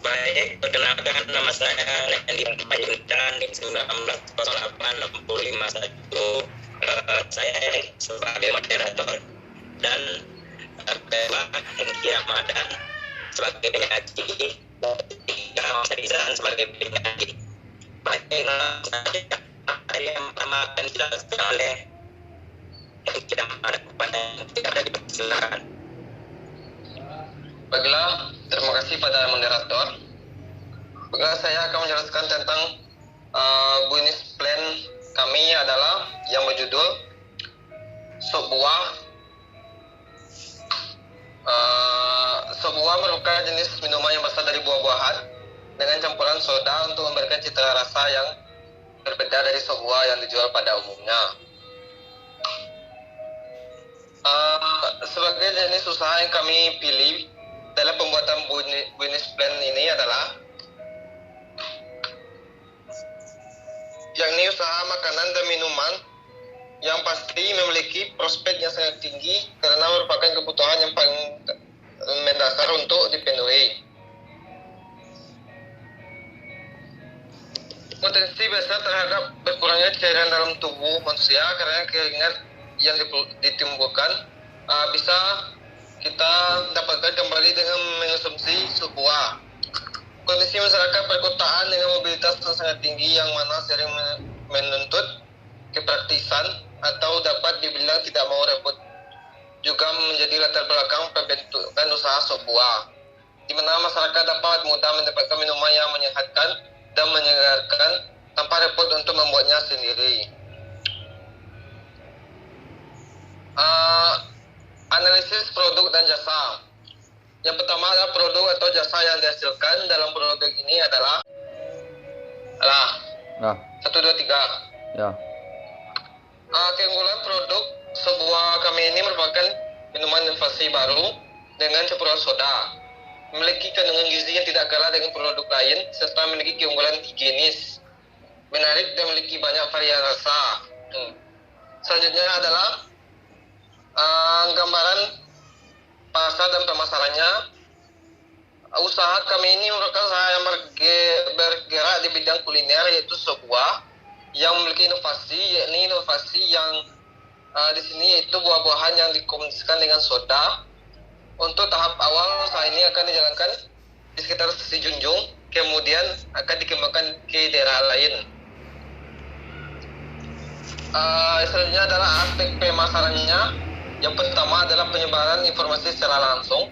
Baik, perkenalkan nama saya Lendi Panjaitan di 19086561. Saya sebagai moderator dan Bema Hengki Ramadan sebagai penyaji dan tiga Mas Rizan sebagai penyaji. Baik, yang pertama akan dijelaskan oleh Hengki Ramadan kepada yang tidak ada dipersilakan. Baiklah, terima kasih pada moderator. Baiklah, saya akan menjelaskan tentang business plan kami adalah yang berjudul sebuah merupakan jenis minuman yang berasal dari buah-buahan dengan campuran soda untuk memberikan cita rasa yang berbeda dari sebuah yang dijual pada umumnya. Sebagai jenis usaha yang kami pilih dalam pembuatan business plan ini adalah yakni usaha makanan dan minuman yang pasti memiliki prospek yang sangat tinggi karena merupakan kebutuhan yang paling mendasar untuk dipenuhi. Potensi besar terhadap berkurangnya cairan dalam tubuh manusia karena keringat yang ditimbulkan bisa kita dapatkan kembali dengan mengonsumsi sebuah kondisi masyarakat perkotaan dengan mobilitas yang sangat tinggi yang mana sering menuntut kepraktisan atau dapat dibilang tidak mau repot juga menjadi latar belakang pembentukan usaha sebuah di mana masyarakat dapat mudah mendapatkan minuman yang menyehatkan dan menyegarkan tanpa repot untuk membuatnya sendiri. Analisis produk dan jasa. Yang pertama adalah produk atau jasa yang dihasilkan dalam produk ini adalah 1, 2, 3. Ya. Keunggulan produk sebuah kami ini merupakan minuman inovasi baru dengan campuran soda. Memiliki kandungan gizi yang tidak kalah dengan produk lain serta memiliki keunggulan higienis, menarik dan memiliki banyak varian rasa. Selanjutnya adalah gambaran pasar dan pemasarannya. Usaha kami ini merupakan usaha yang bergerak di bidang kuliner, yaitu sebuah yang memiliki inovasi, yakni inovasi yang di sini yaitu buah-buahan yang dikombinasikan dengan soda. Untuk tahap awal usaha ini akan dijalankan di sekitar Sisi Junjung, kemudian akan dikembangkan ke daerah lain. Selanjutnya adalah aspek pemasarannya. Yang pertama adalah penyebaran informasi secara langsung.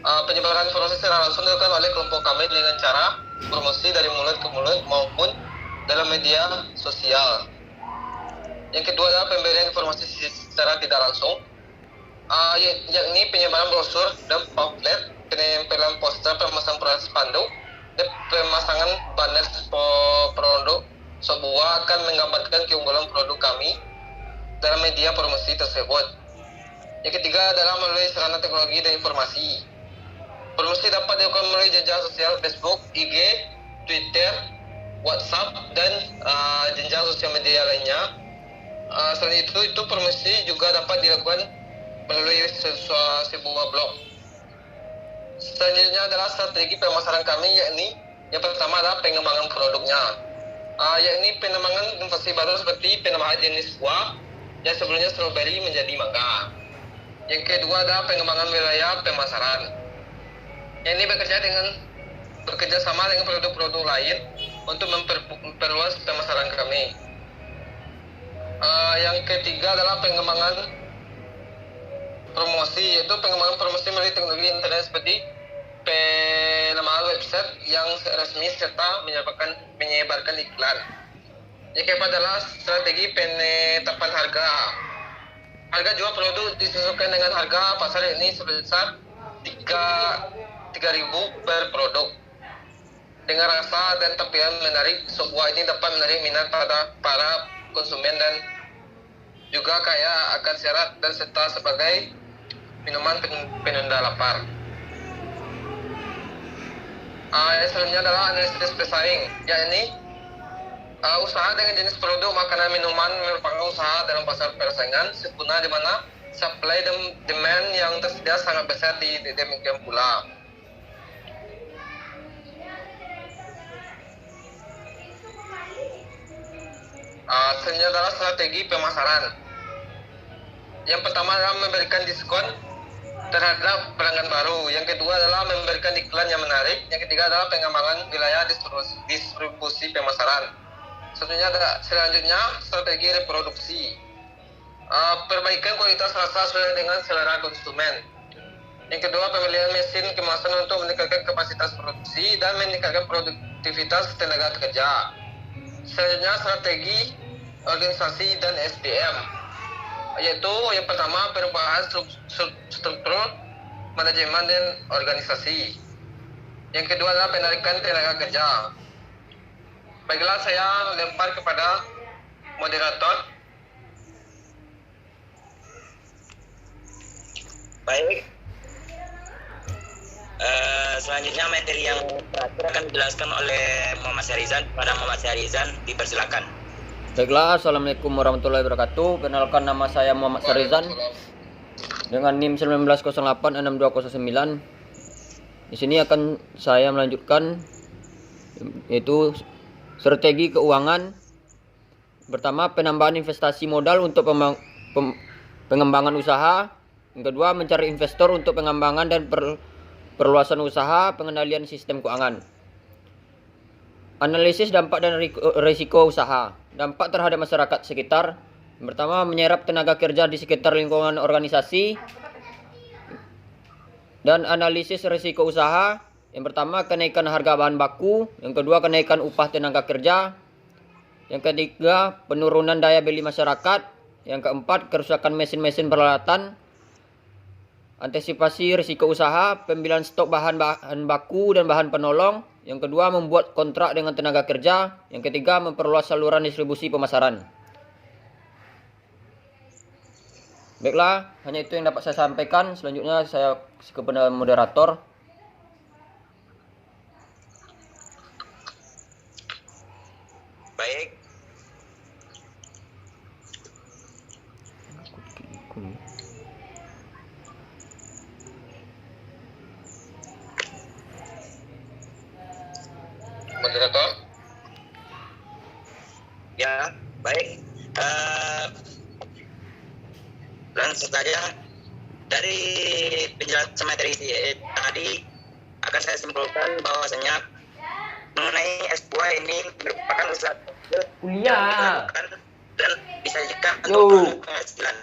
Penyebaran informasi secara langsung dilakukan oleh kelompok kami dengan cara promosi dari mulut ke mulut maupun dalam media sosial. Yang kedua adalah pemberian informasi secara tidak langsung, yakni penyebaran brosur dan pamflet, penempelan poster, pemasangan spanduk, dan pemasangan banner produk sebuah akan menggambarkan keunggulan produk kami dalam media promosi tersebut. Yang ketiga adalah melalui sarana teknologi dan informasi. Promosi dapat dilakukan melalui jenjang sosial Facebook, IG, Twitter, WhatsApp, dan jenjang sosial media lainnya. Selain itu promosi juga dapat dilakukan melalui sebuah blog. Selanjutnya adalah strategi pemasaran kami, yakni yang pertama adalah pengembangan produknya, yakni pengembangan inovasi baru seperti penambahan jenis buah yang sebelumnya stroberi menjadi mangga. Yang kedua adalah pengembangan wilayah pemasaran. Yang ini bekerja sama dengan produk-produk lain untuk memperluas pemasaran kami. Yang ketiga adalah pengembangan promosi, yaitu pengembangan promosi melalui teknologi internet seperti penambahan website yang resmi serta menyebarkan iklan. Yang keempat adalah strategi penetapan harga. Harga jual produk disesuaikan dengan harga pasar, ini sebesar 3.000 per produk. Dengan rasa dan tampilan menarik, sebuah ini dapat menarik minat pada para konsumen dan juga kaya akan serat dan serta sebagai minuman penunda lapar. Yang selanjutnya adalah analisis pesaing, yakni usaha dengan jenis produk makanan minuman merupakan usaha dalam pasar persaingan sempurna di mana supply dan demand yang tersedia sangat besar di demikian pula. selanjutnya adalah strategi pemasaran. Yang pertama adalah memberikan diskon terhadap pelanggan baru. Yang kedua adalah memberikan iklan yang menarik. Yang ketiga adalah pengembangan wilayah distribusi pemasaran. Selanjutnya strategi reproduksi. Perbaikan kualitas rasa sesuai dengan selera konsumen. Yang kedua, pembelian mesin kemasan untuk meningkatkan kapasitas produksi dan meningkatkan produktivitas tenaga kerja. Selanjutnya strategi organisasi dan SDM, yaitu yang pertama perubahan struktur manajemen dan organisasi. Yang kedua adalah penarikan tenaga kerja. Baiklah, saya lempar kepada moderator. Baik. Selanjutnya materi yang terakhir akan dijelaskan oleh Muhammad Syarizan. Pada Muhammad Syarizan, dipersilakan. Baiklah, assalamualaikum warahmatullahi wabarakatuh. Perkenalkan, nama saya Muhammad Syarizan dengan NIM 19086209. Di sini akan saya melanjutkan yaitu strategi keuangan. Pertama, penambahan investasi modal untuk pengembangan usaha. Yang kedua, mencari investor untuk pengembangan dan perluasan usaha, pengendalian sistem keuangan. Analisis dampak dan risiko usaha. Dampak terhadap masyarakat sekitar. Yang pertama, menyerap tenaga kerja di sekitar lingkungan organisasi. Dan analisis risiko usaha. Yang pertama, kenaikan harga bahan baku. Yang kedua, kenaikan upah tenaga kerja. Yang ketiga, penurunan daya beli masyarakat. Yang keempat, kerusakan mesin-mesin peralatan. Antisipasi risiko usaha, pemilihan stok bahan baku dan bahan penolong. Yang kedua, membuat kontrak dengan tenaga kerja. Yang ketiga, memperluas saluran distribusi pemasaran. Baiklah, hanya itu yang dapat saya sampaikan. Selanjutnya saya kepada moderator. Baik. Moderator. Ya, baik. Langsung saja dari penjelasan materi tadi akan saya simpulkan bahwasanya mengenai S2 ini merupakan usaha Kuliah dan bisa disajikan untuk penghasilan.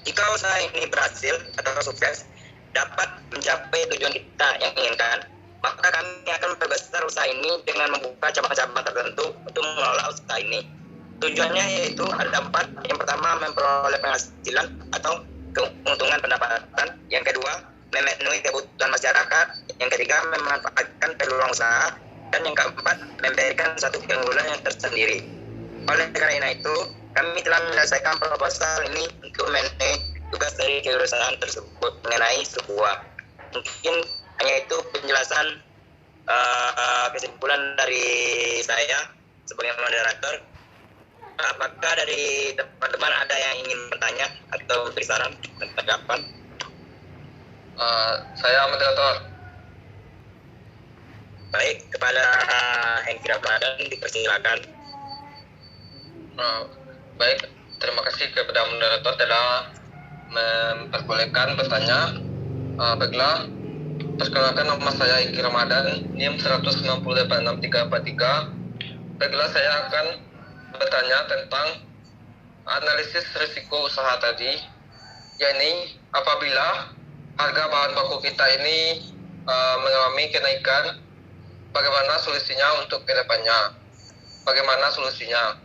Jika usaha ini berhasil atau sukses dapat mencapai tujuan kita yang inginkan, maka kami akan memperbesar usaha ini dengan membuka cabang-cabang tertentu untuk mengelola usaha ini. Tujuannya yaitu ada 4. Yang pertama, memperoleh penghasilan atau keuntungan pendapatan. Yang kedua, memenuhi kebutuhan masyarakat. Yang ketiga, memanfaatkan peluang usaha. Dan yang keempat, memberikan satu keunggulan yang tersendiri. Oleh karena itu, kami telah menyelesaikan proposal ini untuk memenuhi tugas dari kewirausahaan tersebut mengenai sebuah. Mungkin hanya itu penjelasan kesimpulan dari saya sebagai moderator. Apakah dari teman-teman ada yang ingin bertanya atau memberi saran dan tanggapan? Saya moderator. Baik, kepada Hengki Ramadan dipersilakan. Baik, terima kasih kepada moderator telah memperbolehkan bertanya. Baiklah, perkenalkan nama saya Hengki Ramadan, NIM 1986343. Baiklah, saya akan bertanya tentang analisis risiko usaha tadi, yakni apabila harga bahan baku kita ini mengalami kenaikan, bagaimana solusinya untuk kedepannya? Bagaimana solusinya?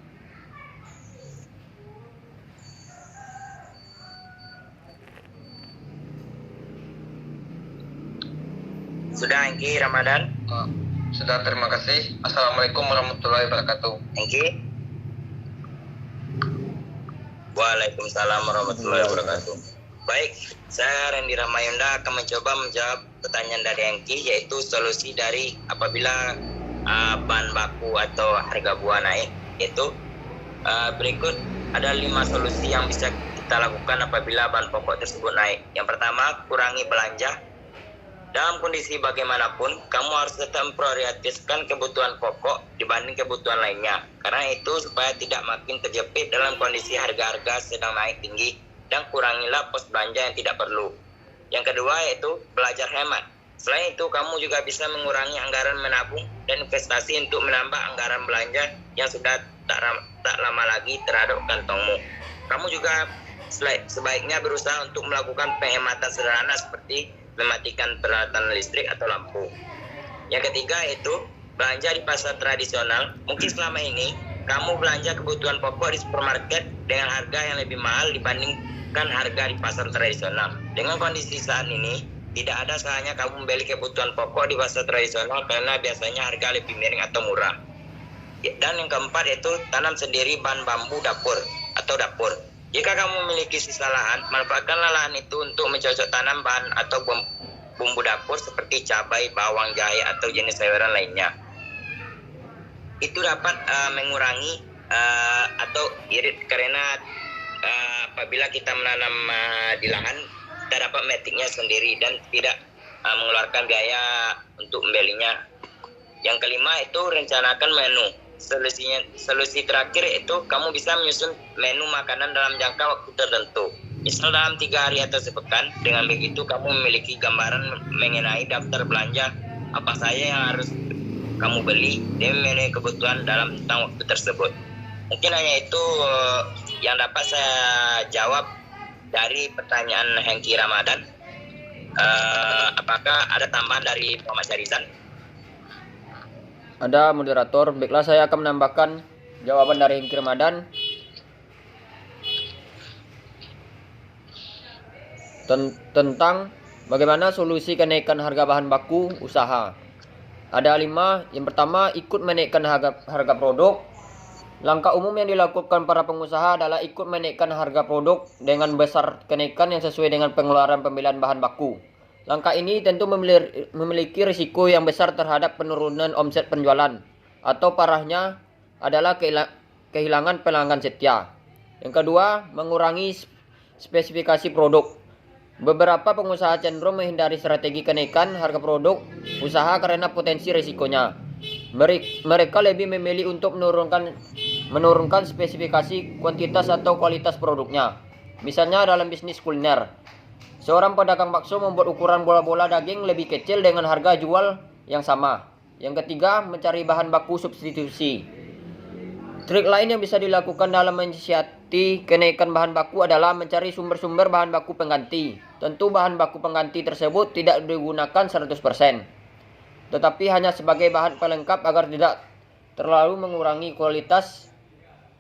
Sudah, Hengki Ramadan? Sudah, terima kasih. Assalamualaikum warahmatullahi wabarakatuh. Hengki? Waalaikumsalam warahmatullahi wabarakatuh. Baik, saya Randy Ramayunda akan mencoba menjawab pertanyaan dari Hengki, yaitu solusi dari apabila bahan baku atau harga buah naik. Yaitu berikut ada 5 solusi yang bisa kita lakukan apabila bahan pokok tersebut naik. Yang pertama, kurangi belanja. Dalam kondisi bagaimanapun, kamu harus tetap memprioritaskan kebutuhan pokok dibanding kebutuhan lainnya. Karena itu supaya tidak makin terjepit dalam kondisi harga-harga sedang naik tinggi dan kurangilah pos belanja yang tidak perlu. Yang kedua yaitu belajar hemat. Selain itu, kamu juga bisa mengurangi anggaran menabung dan investasi untuk menambah anggaran belanja yang sudah tak lama lagi terhadap kantongmu. Kamu juga sebaiknya berusaha untuk melakukan penghematan sederhana seperti mematikan peralatan listrik atau lampu. Yang ketiga yaitu belanja di pasar tradisional. Mungkin selama ini kamu belanja kebutuhan pokok di supermarket dengan harga yang lebih mahal dibandingkan harga di pasar tradisional. Dengan kondisi saat ini, tidak ada salahnya kamu membeli kebutuhan pokok di pasar tradisional karena biasanya harga lebih miring atau murah. Dan yang keempat yaitu tanam sendiri bahan bambu dapur atau dapur. Jika kamu memiliki sisa lahan, manfaatkanlah lahan itu untuk mencocok tanam bahan atau bumbu dapur seperti cabai, bawang, jahe, atau jenis sayuran lainnya. Itu dapat mengurangi atau irit karena apabila kita menanam di lahan, kita dapat memetiknya sendiri dan tidak mengeluarkan biaya untuk membelinya. Yang kelima itu rencanakan menu. Solusi terakhir itu kamu bisa menyusun menu makanan dalam jangka waktu tertentu. Misal dalam 3 hari atau sepekan. Dengan begitu kamu memiliki gambaran mengenai daftar belanja apa saja yang harus kamu beli dan memenuhi kebutuhan dalam tentang waktu tersebut. Mungkin hanya itu yang dapat saya jawab dari pertanyaan Hengki Ramadan. Apakah ada tambahan dari Muhammad Syahrizan? Ada moderator. Baiklah, saya akan menambahkan jawaban dari Hengki Ramadan tentang bagaimana solusi kenaikan harga bahan baku usaha. Ada 5. Yang pertama, ikut menaikkan harga produk. Langkah umum yang dilakukan para pengusaha adalah ikut menaikkan harga produk dengan besar kenaikan yang sesuai dengan pengeluaran pembelian bahan baku. Langkah ini tentu memiliki risiko yang besar terhadap penurunan omset penjualan, atau parahnya adalah kehilangan pelanggan setia. Yang kedua, mengurangi spesifikasi produk. Beberapa pengusaha cenderung menghindari strategi kenaikan harga produk usaha karena potensi risikonya. Mereka lebih memilih untuk menurunkan spesifikasi, kuantitas atau kualitas produknya. Misalnya dalam bisnis kuliner, seorang pedagang bakso membuat ukuran bola-bola daging lebih kecil dengan harga jual yang sama. Yang ketiga, mencari bahan baku substitusi. Trik lain yang bisa dilakukan dalam mensiasati kenaikan bahan baku adalah mencari sumber-sumber bahan baku pengganti. Tentu bahan baku pengganti tersebut tidak digunakan 100%, tetapi hanya sebagai bahan pelengkap agar tidak terlalu mengurangi kualitas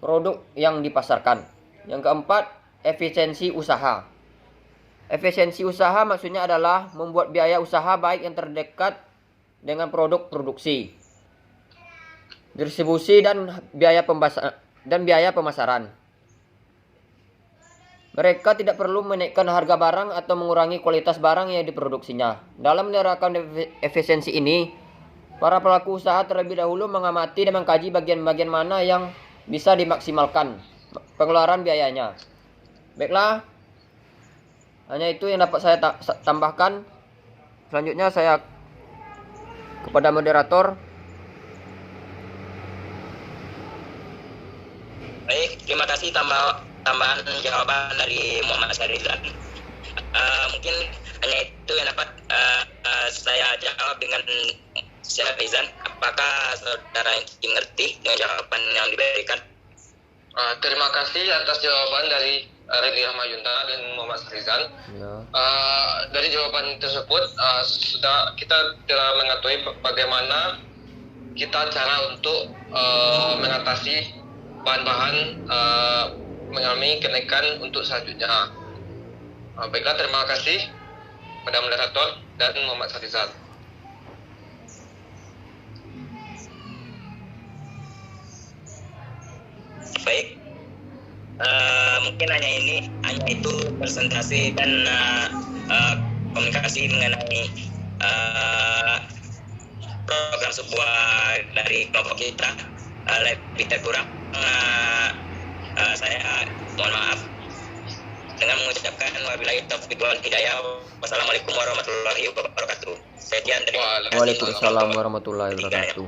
produk yang dipasarkan. Yang keempat, efisiensi usaha. Efisiensi usaha maksudnya adalah membuat biaya usaha baik yang terdekat dengan produk produksi, distribusi dan biaya pemasaran. Mereka tidak perlu menaikkan harga barang atau mengurangi kualitas barang yang diproduksinya. Dalam menerapkan efisiensi ini, para pelaku usaha terlebih dahulu mengamati dan mengkaji bagian-bagian mana yang bisa dimaksimalkan pengeluaran biayanya. Baiklah, hanya itu yang dapat saya tambahkan. Selanjutnya saya kepada moderator. Baik, terima kasih tambahan jawaban dari Muhammad Syahrizan. Mungkin hanya itu yang dapat saya jawab dengan Syahrizan. Apakah saudara yang ngerti dengan jawaban yang diberikan? Terima kasih atas jawaban dari Reddy Rahmayunta dan Muhammad Syahrizan. Ya. Dari jawaban tersebut sudah kita telah mengetahui bagaimana kita cara untuk mengatasi bahan-bahan mengalami kenaikan untuk selanjutnya. Baiklah, terima kasih kepada moderator dan Muhammad Syahrizan. Baik, mungkin hanya itu presentasi dan komunikasi mengenai program sebuah dari kelompok kita. Lebih kurang saya mohon maaf. dengan mengucapkan wabillahi taufiq wal hidayah. Wassalamualaikum warahmatullahi wabarakatuh. Sekian, terima kasih. Waalaikumsalam warahmatullahi wabarakatuh.